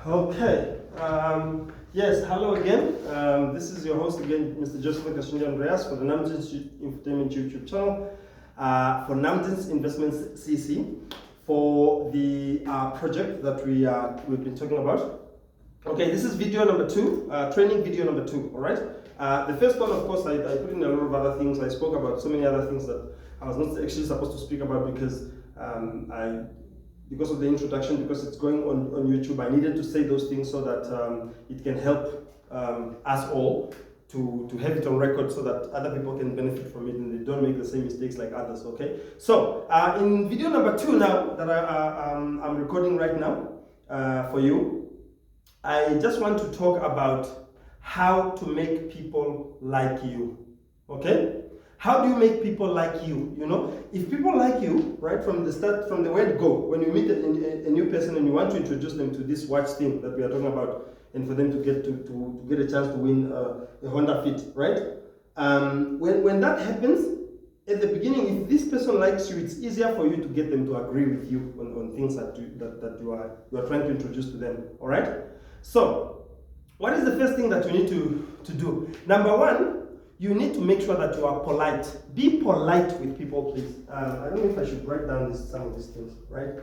Okay. Yes, hello again. This is your host again, Mr. Joseph Kashundi Andreas for the Namdins Entertainment YouTube channel, for Namdins Investments CC, for the project that we've been talking about. Okay, this is video number 2, training video number 2, all right? The first one, of course, I put in a lot of other things. I spoke about so many other things that I was not actually supposed to speak about because because of the introduction, because it's going on YouTube, I needed to say those things so that it can help us all to have it on record so that other people can benefit from it and they don't make the same mistakes like others, okay? So, in video number 2 now, that I'm recording right now for you, I just want to talk about how to make people like you, okay? How do you make people like you? You know, if people like you, right, from the start, from the word go, when you meet a new person and you want to introduce them to this watch thing that we are talking about, and for them to get to get a chance to win a Honda Fit, right? When that happens, at the beginning, if this person likes you, it's easier for you to get them to agree with you on things that you are trying to introduce to them, all right? So, what is the first thing that you need to do? Number 1, you need to make sure that you are polite. Be polite with people, please. I don't know if I should write down some of these things, right?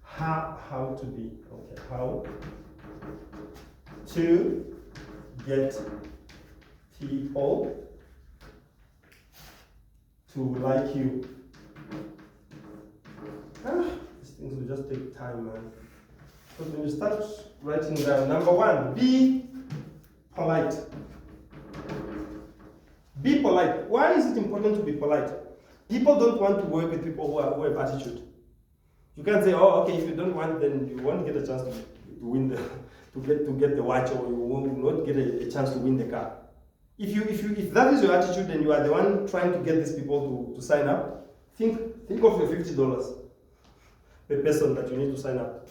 How to be, okay, how to get people to like you. These things will just take time, man. Because when you start writing down, number 1, be polite. Be polite. Why is it important to be polite? People don't want to work with people who have attitude. You can't say, oh, okay, if you don't want, then you won't get a chance to win to get the watch, or you will not get a chance to win the car. If that is your attitude, and you are the one trying to get these people to sign up, think of your $50 per person that you need to sign up.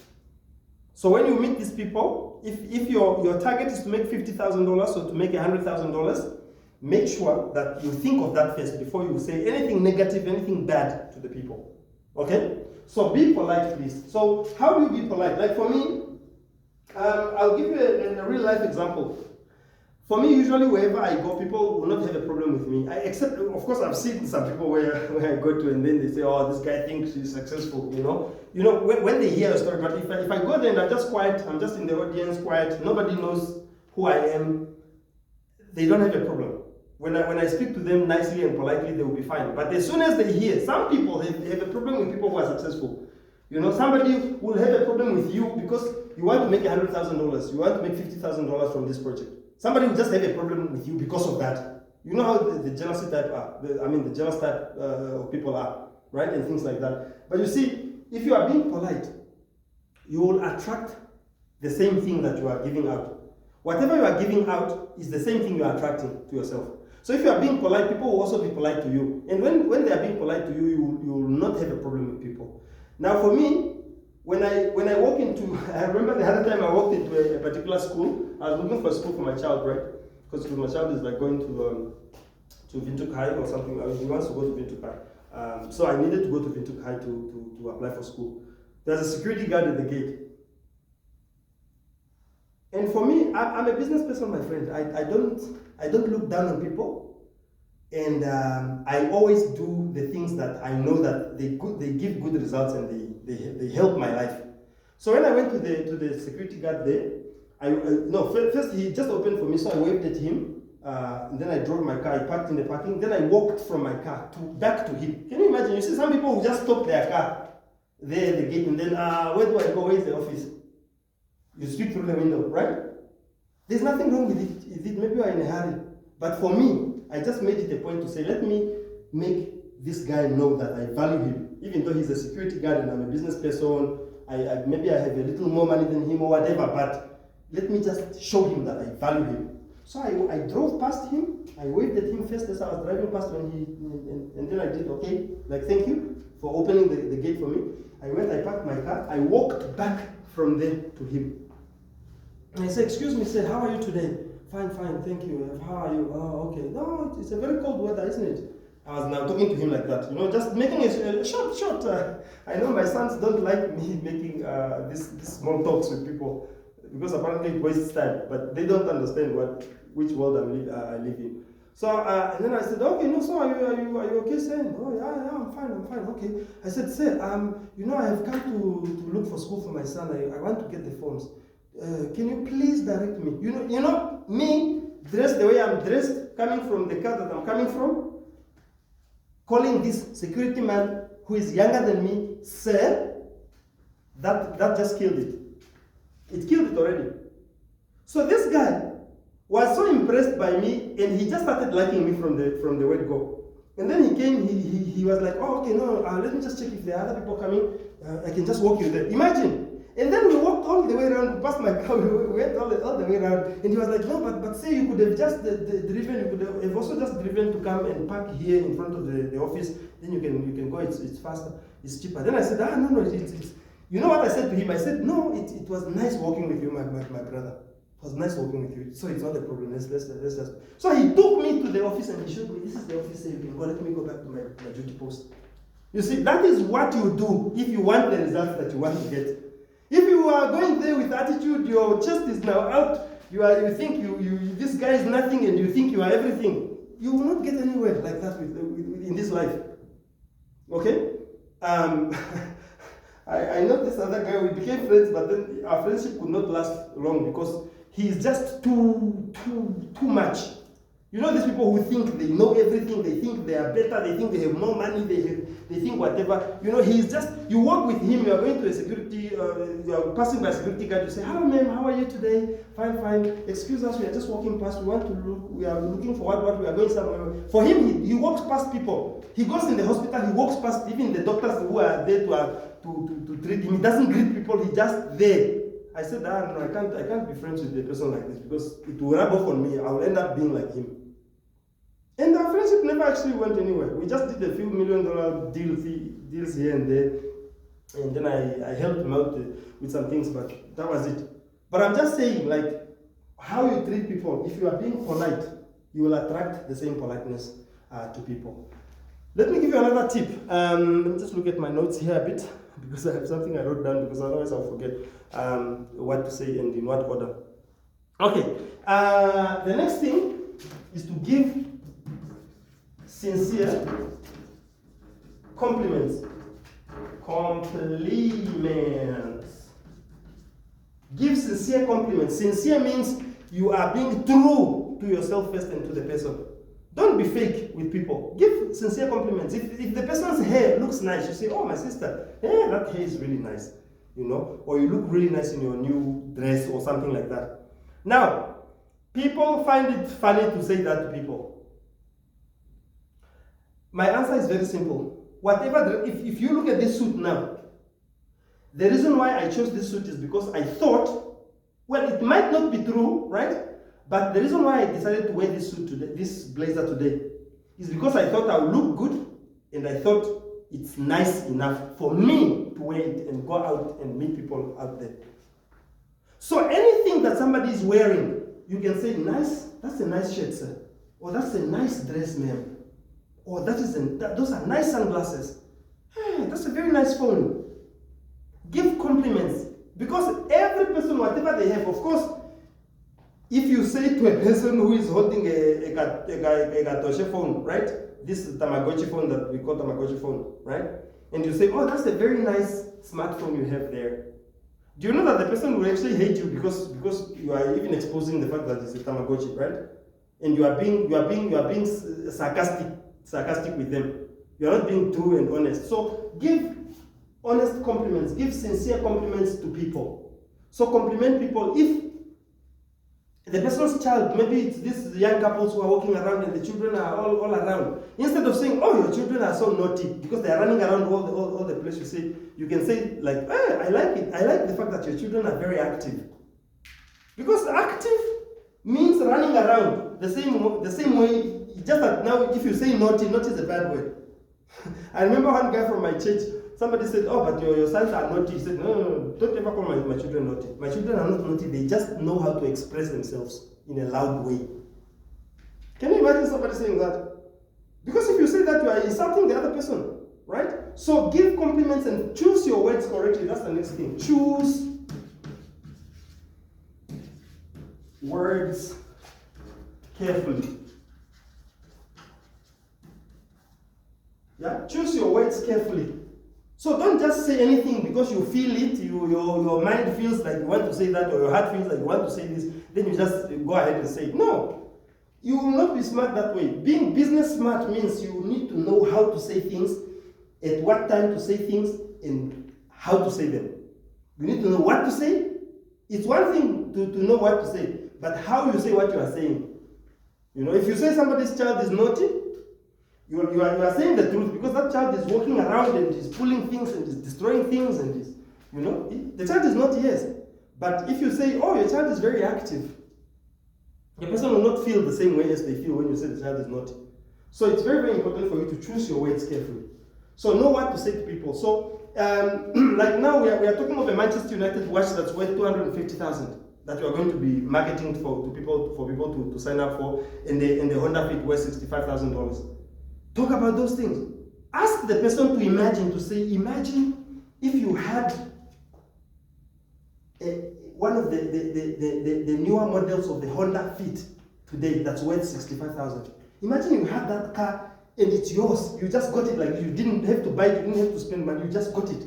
So when you meet these people, if your target is to make $50,000 or to make $100,000, make sure that you think of that first before you say anything negative, anything bad to the people. Okay? So be polite, please. So how do you be polite? Like for me, I'll give you a real life example. For me, usually wherever I go, people will not have a problem with me. Except, of course, I've seen some people where I go to and then they say, oh, this guy thinks he's successful, you know. You know, when they hear a story, but if I go there and I'm just quiet, I'm just in the audience quiet, nobody knows who I am, they don't have a problem. When I speak to them nicely and politely, they will be fine. But as soon as they hear, some people they have a problem with people who are successful. You know, somebody will have a problem with you because you want to make $100,000, you want to make $50,000 from this project. Somebody will just have a problem with you because of that. You know how the jealousy type are. The jealous type of people are, right? And things like that. But you see, if you are being polite, you will attract the same thing that you are giving out. Whatever you are giving out is the same thing you are attracting to yourself. So if you are being polite, people will also be polite to you. And when they are being polite to you, you will not have a problem with people. Now for me, when I walk into, I remember the other time I walked into a particular school. I was looking for a school for my child, right? Because my child is like going to Vintuk High or something. He wants to go to Vintuk High. So I needed to go to Vintuk High to apply for school. There's a security guard at the gate. And for me, I'm a business person, my friend. I don't look down on people. And I always do the things that I know that they give good results and they help my life. So when I went to the security guard there, first he just opened for me, so I waved at him. And then I drove my car, I parked in the parking. Then I walked from my car back to him. Can you imagine? You see some people who just stop their car there at the gate and then, where do I go? Where is the office? You speak through the window, right? There's nothing wrong with it. Maybe you are in a hurry. But for me, I just made it a point to say, let me make this guy know that I value him. Even though he's a security guard and I'm a business person, maybe I have a little more money than him or whatever, but let me just show him that I value him. So I drove past him, I waved at him first as I was driving past and then I did, okay, like thank you for opening the gate for me. I went, I parked my car, I walked back from there to him. And I said, excuse me, sir, how are you today? Fine, thank you. How are you? Oh, okay. No, it's a very cold weather, isn't it? I was now talking to him like that, just making a short. I know my sons don't like me making this small talks with people because apparently it wastes time, but they don't understand which world I live in. So and then I said, okay, no, so are you okay, sir? Oh yeah, I'm fine, okay. I said, sir, I have come to look for school for my son. I want to get the forms. Can you please direct me? Me dressed the way I'm dressed, coming from the car that I'm coming from. Calling this security man who is younger than me, sir, that just killed it. It killed it already. So this guy was so impressed by me, and he just started liking me from the word go. And then he came, he was like, oh, okay, no, let me just check if there are other people coming. I can just walk you there. Imagine. And then we walked all the way around, past my car, we went all the way around, and he was like, no, but say you could have just driven, you could have also just driven to come and park here in front of the office, then you can go, it's faster, it's cheaper. Then I said, no, it's you know what I said to him? I said, no, it was nice walking with you, my brother. It was nice working with you, so it's not a problem. Let's just. So he took me to the office and he showed me, this is the office, you can go, let me go back to my duty post. You see, that is what you do if you want the results that you want to get. If you are going there with attitude, your chest is now out, you think this guy is nothing and you think you are everything, you will not get anywhere like that in this life. Okay? I know this other guy, we became friends, but then our friendship could not last long because he is just too much. You know these people who think they know everything, they think they are better, they think they have more money, they think whatever. He's just, you walk with him, you are going to a security, you are passing by a security guard, you say, hello ma'am, how are you today? Fine. Excuse us, we are just walking past, we are looking for what we are going somewhere. For him, he walks past people. He goes in the hospital, he walks past even the doctors who are there to treat him. He doesn't greet people, he's just there. I said, no, I can't be friends with a person like this because it will rub off on me. I will end up being like him. And our friendship never actually went anywhere. We just did a few $1 million deals here and there. And then I helped him out with some things, but that was it. But I'm just saying, like, how you treat people. If you are being polite, you will attract the same politeness to people. Let me give you another tip. Let me just look at my notes here a bit because I have something I wrote down because otherwise I'll forget what to say and in what order. Okay. The next thing is to give sincere compliments. Give sincere compliments. Sincere means you are being true to yourself first and to the person. Don't be fake with people. Give sincere compliments. If the person's hair looks nice, you say, oh, my sister, that hair is really nice. Or you look really nice in your new dress or something like that. Now, people find it funny to say that to people. My answer is very simple. If you look at this suit now, the reason why I chose this suit is because I thought, well, it might not be true, right? But the reason why I decided to wear this suit today, this blazer today, is because I thought I would look good, and I thought it's nice enough for me to wear it and go out and meet people out there. So anything that somebody is wearing, you can say, nice, that's a nice shirt, sir. Or that's a nice dress, ma'am. Or those are nice sunglasses. Hey, that's a very nice phone. Give compliments. Because every person, whatever they have, of course, if you say to a person who is holding a Gatoshe phone, right? This is Tamagotchi phone that we call Tamagotchi phone, right? And you say, oh, that's a very nice smartphone you have there. Do you know that the person will actually hate you because you are even exposing the fact that it's a Tamagotchi, right? And you are being sarcastic with them. You are not being true and honest. So give honest compliments, give sincere compliments to people. So compliment people. If the person's child, maybe it's these young couples who are walking around and the children are all around. Instead of saying, oh, your children are so naughty because they are running around all the place, you can say like, I like it. I like the fact that your children are very active. Because active means running around the same way. Just that now, if you say naughty is a bad word. I remember one guy from my church, somebody said, oh, but your sons are naughty. He said, no, don't ever call my children naughty. My children are not naughty, they just know how to express themselves in a loud way. Can you imagine somebody saying that? Because if you say see that you are insulting the other person, right? So give compliments and choose your words correctly. That's the next thing. Choose words carefully. Yeah, choose your words carefully. So don't just say anything because you feel it, your mind feels like you want to say that, or your heart feels like you want to say this, then you just go ahead and say it. No, you will not be smart that way. Being business smart means you need to know how to say things, at what time to say things, and how to say them. You need to know what to say. It's one thing to know what to say, but how you say what you are saying. You know, if you say somebody's child is naughty, you are saying the truth, because that child is walking around and is pulling things and is destroying things and is, you know, the child is naughty, yes. But if you say, oh, your child is very active, the person will not feel the same way as they feel when you say the child is naughty. So it's very, very important for you to choose your words carefully. So know what to say to people. So like now we are talking of a Manchester United watch that's worth 250,000 that you are going to be marketing for people to sign up for, and the Honda Fit worth $65,000. Talk about those things. Ask the person to imagine, to say, imagine if you had one of the newer models of the Honda Fit today that's worth 65,000. Imagine you had that car and it's yours. You just got it, like you didn't have to buy it, you didn't have to spend money, you just got it.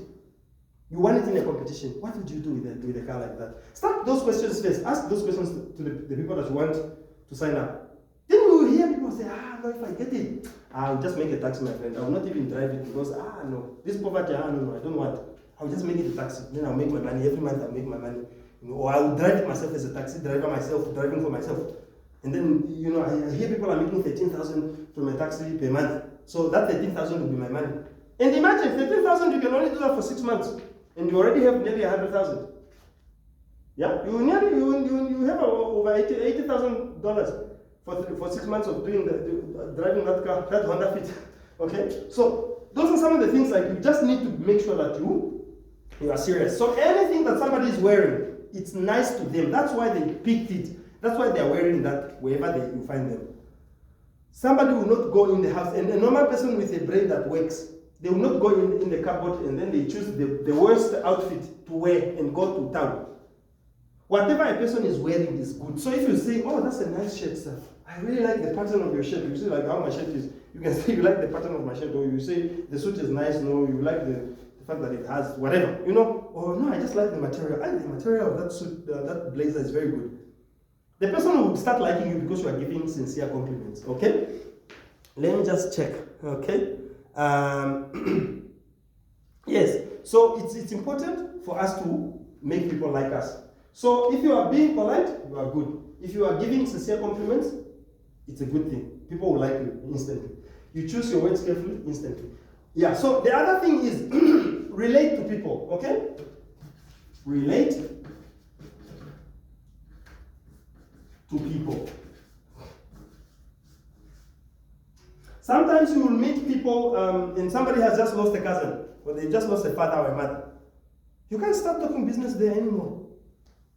You won it in a competition. What would you do with a car like that? Start those questions first. Ask those questions to the people that you want to sign up. Then you will hear people say, no, if I get it, I'll just make a taxi, my friend. I will not even drive it because, no, this poverty, no, I don't want. I'll just make it a taxi. Then I'll make my money. Every month I'll make my money. You know, or I will drive it myself as a taxi driver myself, driving for myself. And then, you know, I hear people are making 13,000 from a taxi per month. So that 13,000 will be my money. And imagine, 13,000, you can only do that for 6 months. And you already have nearly 100,000. Yeah, you have over $80,000 for 6 months of doing driving that car, that Honda Fit. Okay, so those are some of the things, like you just need to make sure that you are serious. So anything that somebody is wearing, it's nice to them. That's why they picked it. That's why they are wearing that wherever you find them. Somebody will not go in the house, and a normal person with a brain that works, they will not go in the cupboard and then they choose the worst outfit to wear and go to town. Whatever a person is wearing is good. So if you say, oh, that's a nice shirt, sir, I really like the pattern of your shirt. You see like how my shirt is. You can say you like the pattern of my shirt, or you say the suit is nice, no, you like the fact that it has whatever, you know. Or no, I just like the material. The material of that suit, that blazer is very good. The person will start liking you because you are giving sincere compliments, okay? Let me just check, okay? Yes, so it's important for us to make people like us. So if you are being polite, you are good. If you are giving sincere compliments, it's a good thing. People will like you instantly. You choose your words carefully, instantly. Yeah, so the other thing is relate to people, okay? Relate to people. Sometimes you will meet people and somebody has just lost a cousin, or they just lost a father or a mother. You can't start talking business there anymore.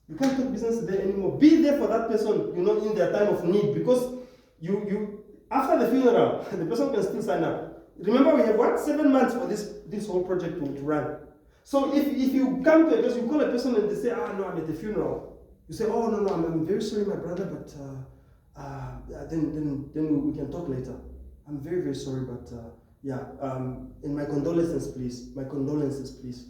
You can't talk business there anymore. Be there for that person, you know, in their time of need, because you after the funeral, the person can still sign up. Remember, we have 7 months for this whole project to run. So if you come to a person, you call a person and they say, no, I'm at the funeral. You say, oh, no, I'm very sorry, my brother, but then we can talk later. I'm very, very sorry, but and my condolences, please. My condolences, please.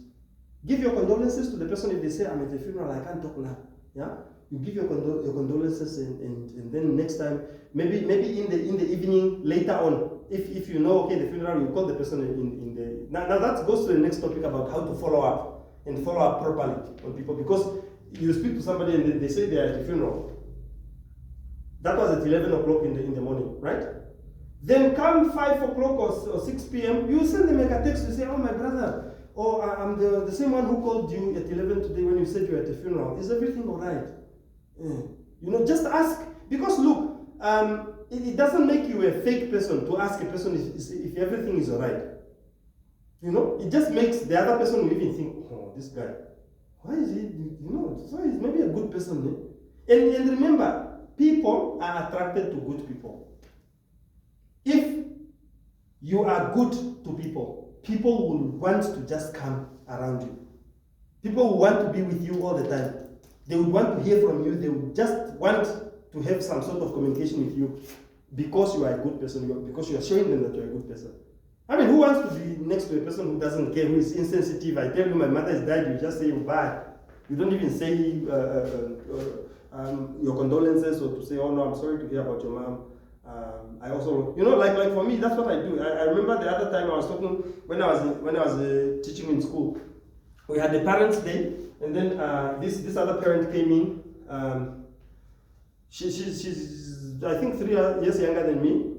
Give your condolences to the person. If they say, I'm at the funeral, I can't talk now. Yeah? You give your condolences, and then next time, maybe in the evening, later on, if you know, okay, the funeral, you call the person in the... Now that goes to the next topic about how to follow up, and follow up properly on people, because you speak to somebody and they say they are at the funeral. That was at 11 o'clock in the morning, right? Then come 5 o'clock or 6 p.m., you send them a text to say, oh, my brother, I'm the same one who called you at 11 today when you said you were at the funeral. Is everything all right? You know, just ask. Because look, it doesn't make you a fake person to ask a person if everything is all right. You know, it just makes the other person even think, oh, this guy, why is he, you know, so he's maybe a good person. Eh? And remember, people are attracted to good people. If you are good to people, people will want to just come around you. People will want to be with you all the time. They would want to hear from you. They would just want to have some sort of communication with you because you are a good person, because you are showing them that you are a good person. I mean, who wants to be next to a person who doesn't care, who is insensitive? I tell you my mother has died, you just say bye. You don't even say your condolences or to say, oh no, I'm sorry to hear about your mom. I also, like for me, that's what I do. I remember the other time I was talking, when I was teaching in school, we had the parents' day, and then this other parent came in. She's I think 3 years younger than me.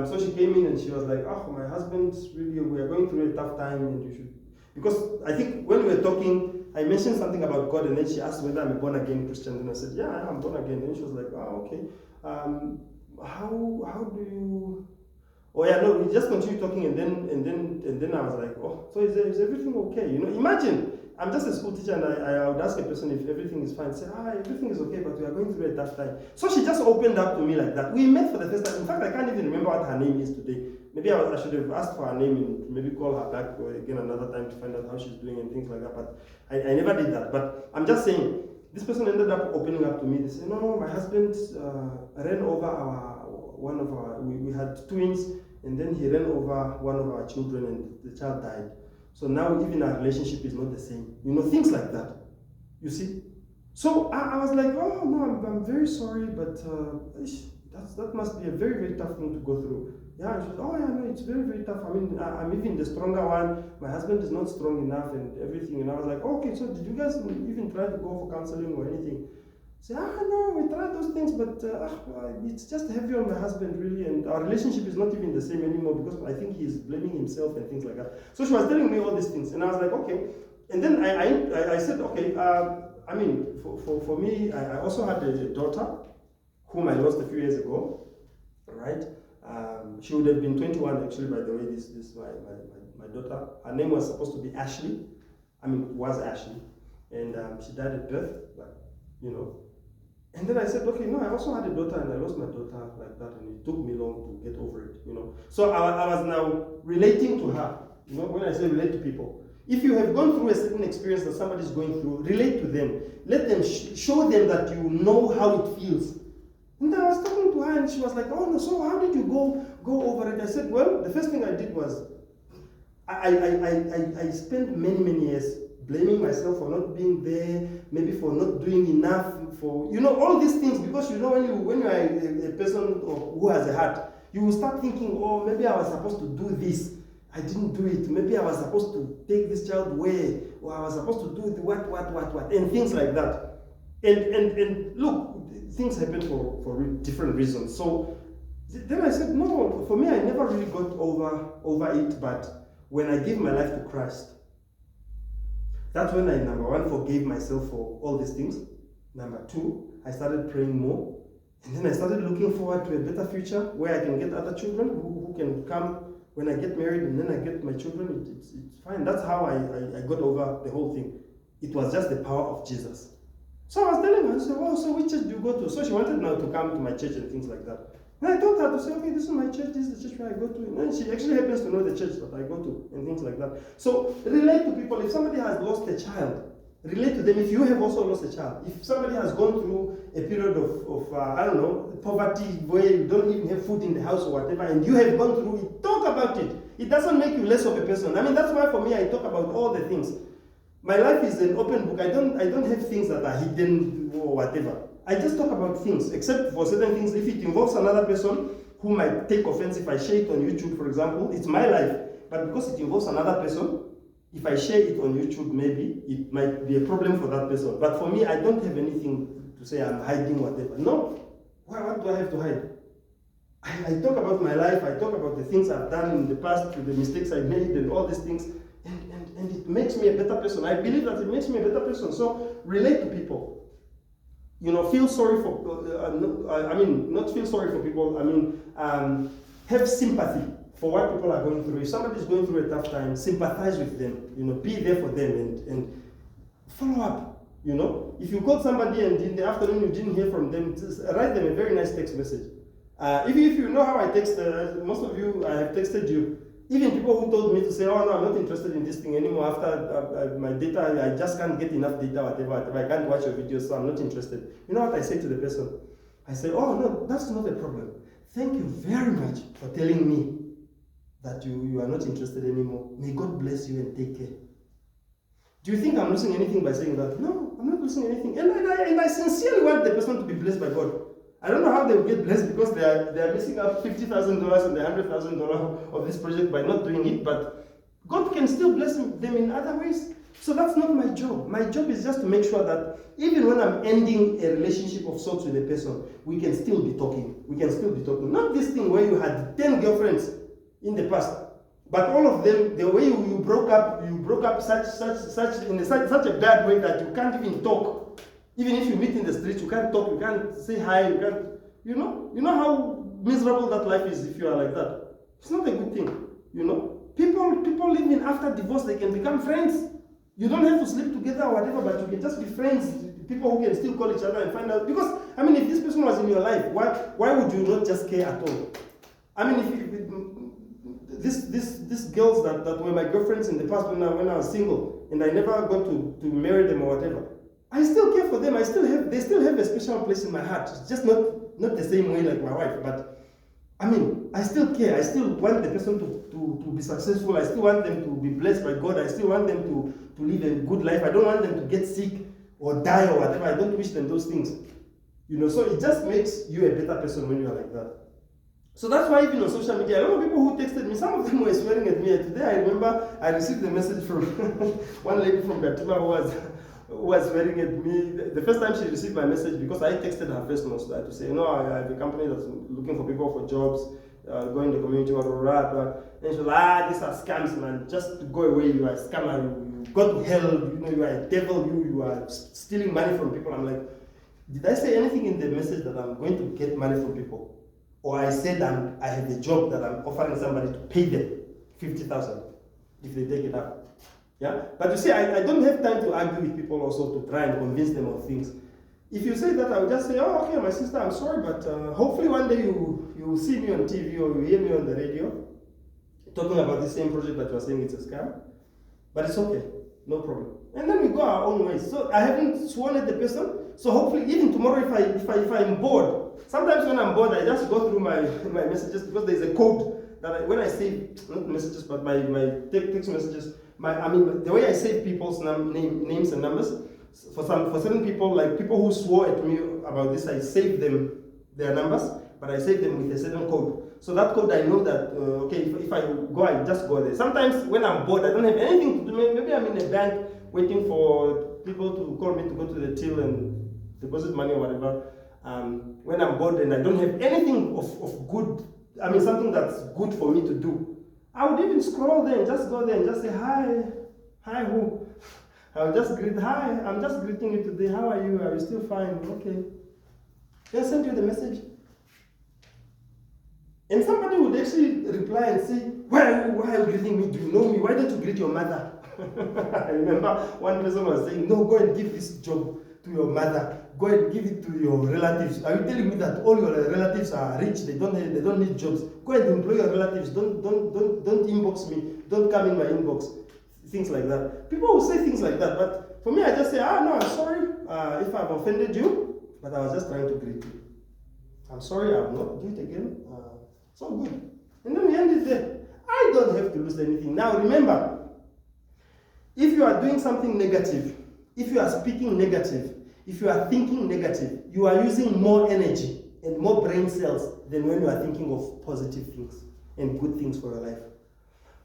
So she came in and she was like, oh, my husband, really, we are going through a tough time, and you should. Because I think when we were talking, I mentioned something about God, and then she asked whether I'm a born again Christian, and I said, yeah, I'm born again. And she was like, oh, okay. How do you? Oh yeah, no, we just continue talking, and then I was like, oh, so is everything okay? Imagine I'm just a school teacher, and I would ask a person if everything is fine. Say, everything is okay, but we are going through a tough time. So she just opened up to me like that. We met for the first time. In fact, I can't even remember what her name is today. Maybe I should have asked for her name and maybe call her back again another time to find out how she's doing and things like that. But I never did that. But I'm just saying, this person ended up opening up to me. They said, no, my husband ran over we had twins, and then he ran over one of our children, and the child died. So now even our relationship is not the same. Things like that. You see? So I was like, oh no, I'm very sorry, but that must be a very, very tough thing to go through. Yeah, and she was, oh yeah, no, it's very, very tough. I mean, I'm even the stronger one. My husband is not strong enough and everything. And I was like, okay, so did you guys even try to go for counseling or anything? Say, no, we tried those things, but it's just heavy on my husband, really, and our relationship is not even the same anymore because I think he's blaming himself and things like that. So she was telling me all these things, and I was like, okay. And then I said, okay, I mean, for me, I also had a daughter whom I lost a few years ago, right? She would have been 21, actually, by the way, this my daughter. Her name was supposed to be Ashley. Was Ashley. And she died at birth, And then I said, okay, no, I also had a daughter, and I lost my daughter like that, and it took me long to get over it, So I was now relating to her, when I say relate to people. If you have gone through a certain experience that somebody's going through, relate to them. Let them show them that you know how it feels. And then I was talking to her, and she was like, oh no, so how did you go over it? I said, well, the first thing I did was, I spent many, many years blaming myself for not being there, maybe for not doing enough, for all these things, because when you are a person who has a heart, you will start thinking, oh, maybe I was supposed to do this, I didn't do it. Maybe I was supposed to take this child away, or I was supposed to do the what, and things like that. And look, things happen for different reasons. So then I said, no, for me, I never really got over it, but when I gave my life to Christ, that's when I, number one, forgave myself for all these things. Number two, I started praying more. And then I started looking forward to a better future where I can get other children who can come when I get married, and then I get my children. It's fine. That's how I got over the whole thing. It was just the power of Jesus. So I was telling her, I said, oh, so which church do you go to? So she wanted now to come to my church and things like that. And I told her to say, okay, this is my church, this is the church where I go to. And she actually happens to know the church that I go to and things like that. So relate to people. If somebody has lost a child, relate to them. If you have also lost a child, if somebody has gone through a period of I don't know, poverty where you don't even have food in the house or whatever, and you have gone through it, talk about it. It doesn't make you less of a person. That's why for me, I talk about all the things. My life is an open book. I don't have things that are hidden or whatever. I just talk about things, except for certain things. If it involves another person who might take offense if I share it on YouTube, for example, it's my life. But because it involves another person, if I share it on YouTube, maybe it might be a problem for that person. But for me, I don't have anything to say I'm hiding whatever. No. What do I have to hide? I talk about my life. I talk about the things I've done in the past, the mistakes I made, and all these things. And it makes me a better person. I believe that it makes me a better person. So relate to people. Feel sorry for, not feel sorry for people. Have sympathy for what people are going through. If somebody is going through a tough time, sympathize with them. Be there for them and follow up. If you called somebody and in the afternoon you didn't hear from them, just write them a very nice text message. If you know how I text, most of you, I have texted you. Even people who told me to say, oh no, I'm not interested in this thing anymore after my data, I just can't get enough data, whatever, I can't watch your videos, so I'm not interested. You know what I say to the person? I say, oh no, that's not a problem. Thank you very much for telling me that you are not interested anymore. May God bless you and take care. Do you think I'm losing anything by saying that? No, I'm not losing anything. And I sincerely want the person to be blessed by God. I don't know how they will get blessed because they are missing out $50,000 and the $100,000 of this project by not doing it, but God can still bless them in other ways. So that's not my job. My job is just to make sure that even when I'm ending a relationship of sorts with a person, we can still be talking. We can still be talking. Not this thing where you had 10 girlfriends in the past, but all of them, the way you broke up such a bad way that you can't even talk. Even if you meet in the street, you can't talk, you can't say hi, you can't, you know how miserable that life is if you are like that. It's not a good thing, you know. People even after divorce, they can become friends. You don't have to sleep together or whatever, but you can just be friends. People who can still call each other and find out. Because, I mean, if this person was in your life, why would you not just care at all? I mean, these girls that were my girlfriends in the past when I was single, and I never got to marry them or whatever, I still care for them. They still have a special place in my heart. It's just not the same way like my wife, but I mean, I still care. I still want the person to be successful. I still want them to be blessed by God. I still want them to live a good life. I don't want them to get sick or die or whatever. I don't wish them those things. You know, so it just makes you a better person when you are like that. So that's why even on social media, a lot of people who texted me, some of them were swearing at me. Today I remember I received a message from one lady from Gatima who was swearing at me. The first time she received my message, because I texted her first most to say, no, I have a company that's looking for people for jobs, go in the community, blah, blah, blah. And she was like, these are scams, man. Just go away, you are a scammer, you go to hell, you know, you are a devil, you are stealing money from people. I'm like, did I say anything in the message that I'm going to get money from people? Or I said I have a job that I'm offering somebody to pay them $50,000 if they take it up. Yeah? But you see, I don't have time to argue with people also to try and convince them of things. If you say that, I will just say, oh, okay, my sister, I'm sorry, but hopefully one day you will see me on TV or you hear me on the radio talking about the same project that you are saying it's a scam. But it's okay, no problem. And then we go our own ways. So I haven't sworn at the person. So hopefully, even tomorrow, if I'm bored, sometimes when I'm bored, I just go through my messages because there's a code that when I save, not messages, but my text messages, the way I save people's names and numbers, for certain people, like people who swore at me about this, I save their numbers, but I save them with a certain code. So that code, I know that, okay, if I go, I just go there. Sometimes when I'm bored, I don't have anything to do. Maybe I'm in a bank waiting for people to call me to go to the till and deposit money or whatever. When I'm bored and I don't have anything of good, something that's good for me to do, I would even scroll there and just go there and just say, hi who? I'll just greet, hi, I'm just greeting you today, how are you? Are you still fine? Okay. They'll send you the message. And somebody would actually reply and say, why are you greeting me? Do you know me? Why don't you greet your mother? I remember one person was saying, no, go and give this job to your mother. Go and give it to your relatives. Are you telling me that all your relatives are rich? They don't need jobs. Go and employ your relatives. Don't inbox me. Don't come in my inbox. Things like that. People will say things like that, but for me, I just say, no, I'm sorry if I've offended you, but I was just trying to greet you. I'm sorry, I will not do it again. It's all good. And then we end it there. I don't have to lose anything. Now remember, if you are doing something negative, if you are speaking negative, if you are thinking negative, you are using more energy and more brain cells than when you are thinking of positive things and good things for your life.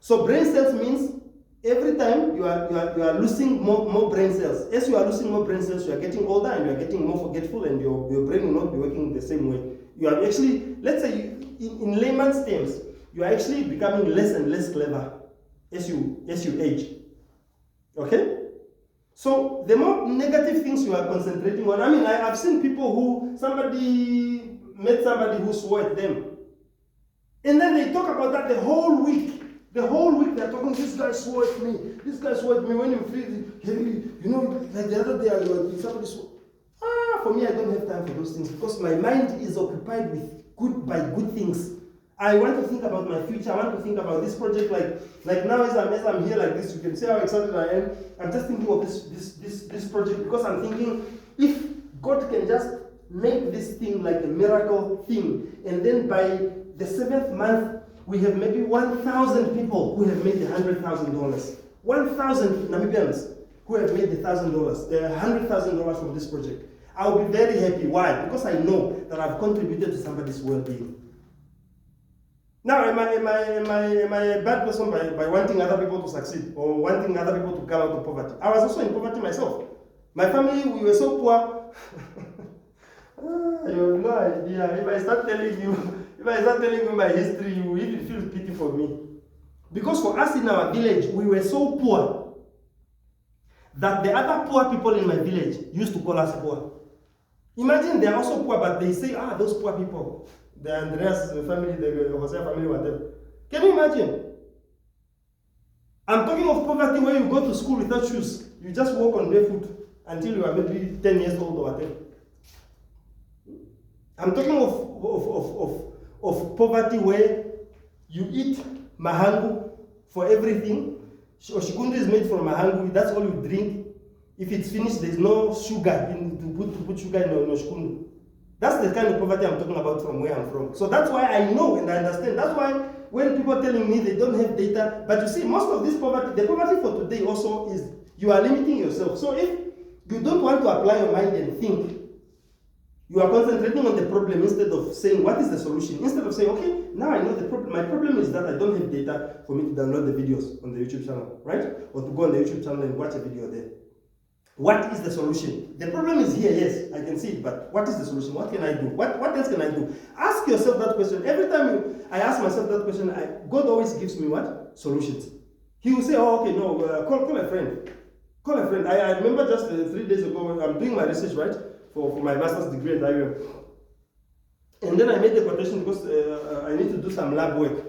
So brain cells means every time you are losing more brain cells. As you are losing more brain cells, you are getting older and you are getting more forgetful and your brain will not be working the same way. You are actually, let's say in layman's terms, you are actually becoming less and less clever as you age. Okay? So the more negative things you are concentrating on, I've seen people who, somebody met somebody who swore at them. And then they talk about that the whole week. The whole week they're talking, this guy swore at me. This guy swore at me when you feel, like the other day somebody swore. For me, I don't have time for those things because my mind is occupied with good things. I want to think about my future. I want to think about this project. Like now, as I'm here like this, you can see how excited I am. I'm just thinking of this project because I'm thinking, if God can just make this thing like a miracle thing, and then by the 7th month, we have maybe 1,000 people who have made $100,000. 1,000 Namibians who have made $100,000 from this project. I'll be very happy. Why? Because I know that I've contributed to somebody's well-being. Now, am I a bad person by wanting other people to succeed or wanting other people to come out of poverty? I was also in poverty myself. My family, we were so poor. You have no idea. If I start telling you my history, you will even feel pity for me. Because for us in our village, we were so poor that the other poor people in my village used to call us poor. Imagine they are also poor, but they say, those poor people. The Andreas family, the Jose family, whatever. Can you imagine? I'm talking of poverty where you go to school without shoes. You just walk on barefoot until you are maybe 10 years old or whatever. I'm talking of poverty where you eat mahangu for everything. Oshikundu is made from mahangu, that's all you drink. If it's finished, there's no sugar to put sugar in oshikundu. That's the kind of poverty I'm talking about from where I'm from. So that's why I know and I understand. That's why when people are telling me they don't have data, but you see, most of this poverty, the poverty for today also is you are limiting yourself. So if you don't want to apply your mind and think, you are concentrating on the problem instead of saying, what is the solution? Instead of saying, okay, now I know the problem. My problem is that I don't have data for me to download the videos on the YouTube channel, right? Or to go on the YouTube channel and watch a video there. What is the solution? The problem is here, yes, I can see it, but what is the solution? What can I do? What else can I do? Ask yourself that question. Every time I ask myself that question, God always gives me what? Solutions. He will say, oh, okay, no, call a friend. Call a friend. I remember just 3 days ago, I'm doing my research, right? For my master's degree at IUM. And then I made the quotation because I need to do some lab work.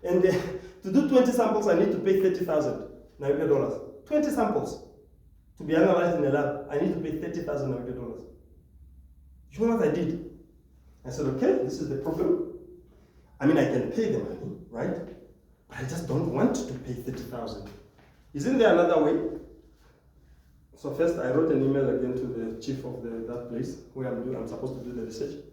And to do 20 samples, I need to pay 30,000 Namibian dollars. 20 samples. To be analyzed in the lab, I need to pay 30,000 Namibian dollars. You know what I did? I said, okay, this is the problem. I mean, I can pay the money, right? But I just don't want to pay 30,000. Isn't there another way? So first, I wrote an email again to the chief of that place where I'm supposed to do the research.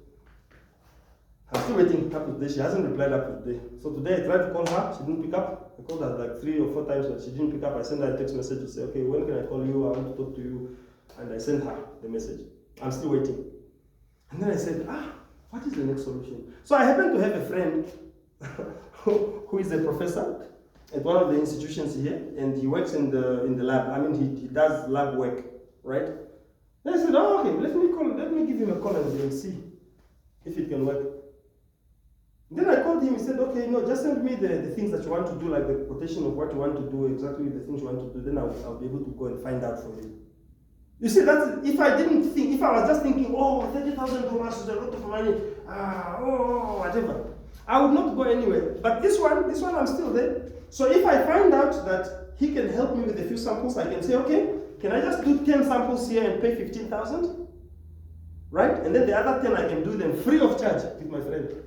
I'm still waiting up today. She hasn't replied up today. So today I tried to call her. She didn't pick up. I called her like 3 or 4 times, but she didn't pick up. I sent her a text message to say, okay, when can I call you? I want to talk to you. And I sent her the message. I'm still waiting. And then I said, what is the next solution? So I happen to have a friend who is a professor at one of the institutions here, and he works in the lab. I mean, he does lab work, right? Then I said, okay, let me give him a call and see if it can work. Then I called him. He said, okay, no, just send me the things that you want to do, like the quotation of what you want to do, exactly the things you want to do. Then I'll be able to go and find out for you. You see, that's if I was just thinking, $30,000 is a lot of money, whatever, I would not go anywhere. But this one, I'm still there. So if I find out that he can help me with a few samples, I can say, okay, can I just do 10 samples here and pay 15,000? Right? And then the other 10 I can do them free of charge with my friend.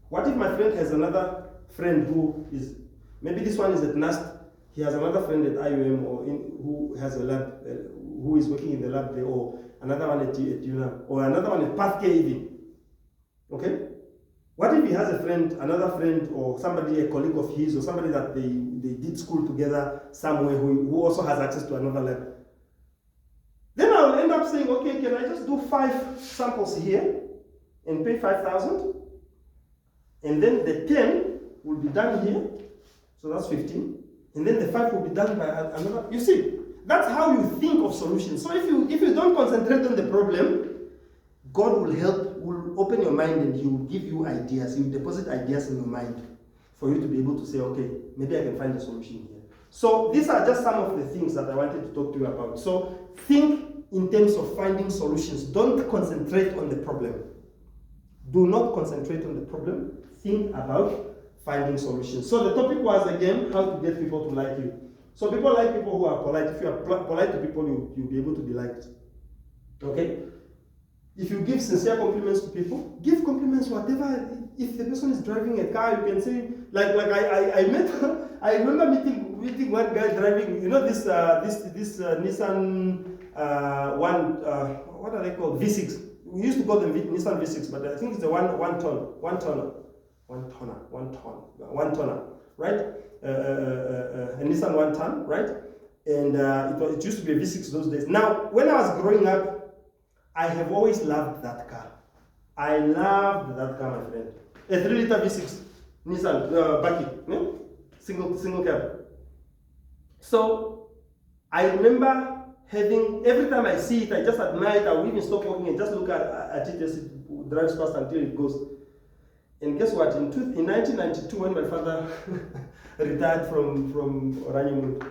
What if my friend has another friend who is, maybe this one is at NAST, he has another friend at IUM who has a lab, who is working in the lab there, or another one at UNAM, or another one at Pathcare even. Okay? What if he has another friend, or somebody, a colleague of his, or somebody that they did school together somewhere who also has access to another lab? Then I will end up saying, okay, can I just do 5 samples here and pay 5,000? And then the 10 will be done here, so that's 15. And then the 5 will be done by another. You see, that's how you think of solutions. So if you don't concentrate on the problem, God will open your mind and He will give you ideas. He will deposit ideas in your mind for you to be able to say, okay, maybe I can find a solution here. So these are just some of the things that I wanted to talk to you about. So think in terms of finding solutions. Don't concentrate on the problem. Do not concentrate on the problem. Think about finding solutions. So the topic was, again, how to get people to like you. So people like people who are polite. If you are polite to people, you'll be able to be liked. Okay? If you give sincere compliments to people, give compliments whatever. If the person is driving a car, you can say, like I met, I remember meeting one guy driving, you know, this Nissan what are they called? V6. We used to call them Nissan V6, but I think it's a one tonner, right? A Nissan 1 ton, right? And it used to be a V6 those days. Now, when I was growing up, I have always loved that car. I loved that car, my friend. A 3-liter V6 Nissan Bucky, no? Single cab. So I remember having, every time I see it, I just admire it. I will even stop walking and just look at it as it drives past until it goes. And guess what? In 1992, when my father retired from Oranienburg,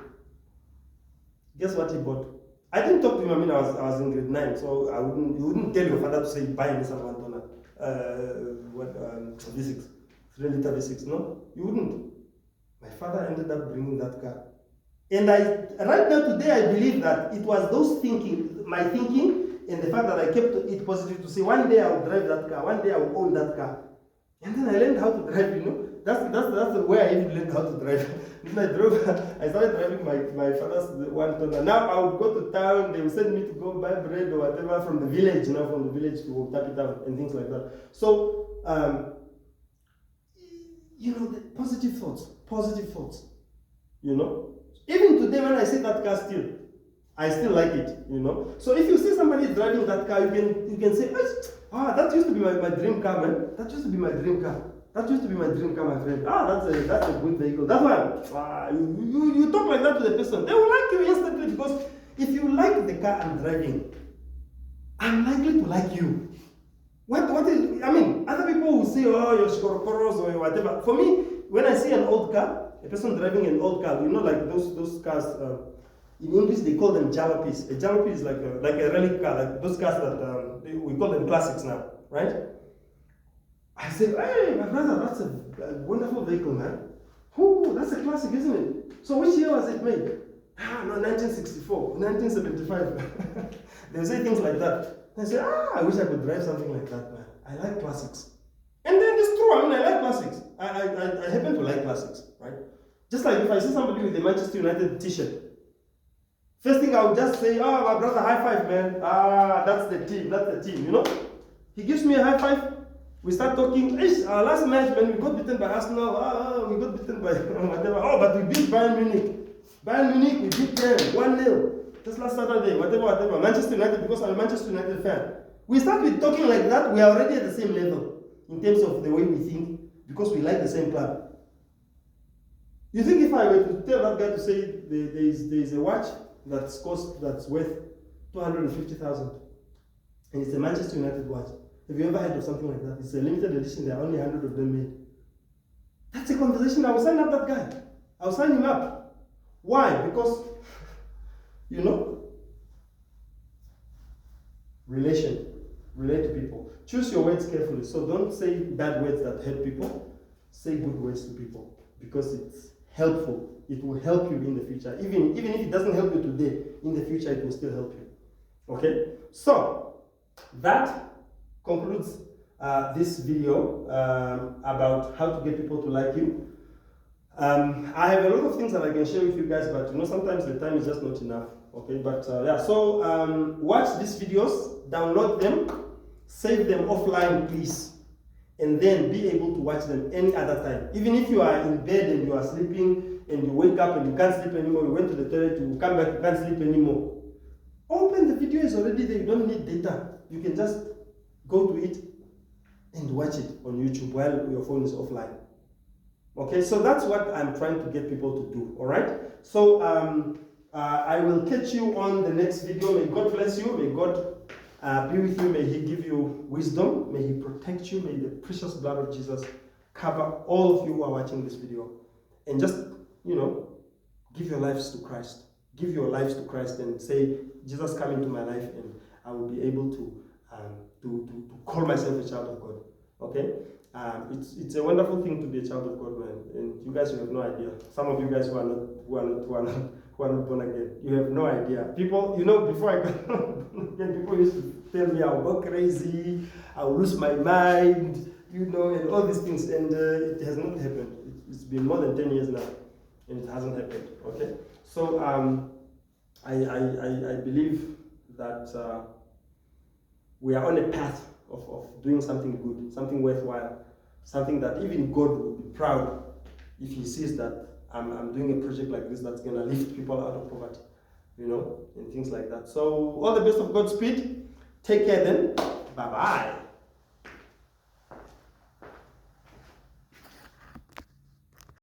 guess what he bought? I didn't talk to him. I mean, I was in grade 9, so you wouldn't tell your father to say buy Nissan 1 tonner, V6, 3-liter V6. No, you wouldn't. My father ended up bringing that car, and right now today I believe that it was my thinking, and the fact that I kept it positive to say one day I will drive that car, one day I will own that car, and then I learned how to drive. You know, that's the way I even learned how to drive. Then I started driving my father's 1 tonner. Now I would go to town, they would send me to go buy bread or whatever from the village, from the village to Capital and things like that. So, the positive thoughts, Even today when I see that car I still like it, So if you see somebody driving that car, you can say, that used to be my dream car, man. That used to be my dream car. That used to be my dream car, my friend. That's a good vehicle. That one, you talk like that to the person. They will like you instantly, because if you like the car I'm driving, I'm likely to like you. Other people will say, you're shkorokoros or whatever. For me, when I see an old car, a person driving an old car, like those cars, in English they call them jalopies. A jalopy is like a relic car, like those cars that we call them classics now, right? I said, hey, my brother, that's a wonderful vehicle, man. That's a classic, isn't it? So which year was it made? No, 1964, 1975. They say things like that. I said, I wish I could drive something like that, man. I like classics. And then it's true, I like classics. I happen to like classics, right? Just like if I see somebody with a Manchester United t-shirt, first thing I would just say, my brother, high five, man. That's the team, He gives me a high five. We start talking. Last match, man, we got beaten by Arsenal. We got beaten by whatever. But we beat Bayern Munich, we beat them 1-0. Just last Saturday, whatever. Manchester United, because I'm a Manchester United fan. We start with talking like that. We are already at the same level in terms of the way we think, because we like the same club. You think if I were to tell that guy to say there is a watch that's worth 250,000, and it's a Manchester United watch? Have you ever heard of something like that? It's a limited edition. There are only 100 of them made. That's a conversation. I will sign up that guy. I will sign him up. Why? Because, relate to people. Choose your words carefully. So don't say bad words that hurt people. Say good words to people, because it's helpful. It will help you in the future. Even if it doesn't help you today, in the future it will still help you. Okay? So, that concludes this video about how to get people to like you. I have a lot of things that I can share with you guys, but sometimes the time is just not enough. Okay, but so watch these videos, download them, save them offline, please, and then be able to watch them any other time. Even if you are in bed and you are sleeping and you wake up and you can't sleep anymore, you went to the toilet, you come back, you can't sleep anymore. Open the video, is already there. You don't need data. You can just go to it and watch it on YouTube while your phone is offline. Okay, so that's what I'm trying to get people to do. All right, so I will catch you on the next video. May God bless you. May God be with you. May He give you wisdom. May He protect you. May the precious blood of Jesus cover all of you who are watching this video. And just, give your lives to Christ. Give your lives to Christ and say, Jesus, come into my life, and I will be able to call myself a child of God. Okay? It's a wonderful thing to be a child of God, man. And you guys, you have no idea. Some of you guys who are not born again, you have no idea. People, before I got born again, people used to tell me I'll go crazy, I'll lose my mind, and all these things. And it has not happened. It's been more than 10 years now, and it hasn't happened. Okay, so I believe that we are on a path of doing something good, something worthwhile, something that even God would be proud if He sees that I'm doing a project like this that's going to lift people out of poverty, and things like that. So all the best of Godspeed. Take care then. Bye-bye.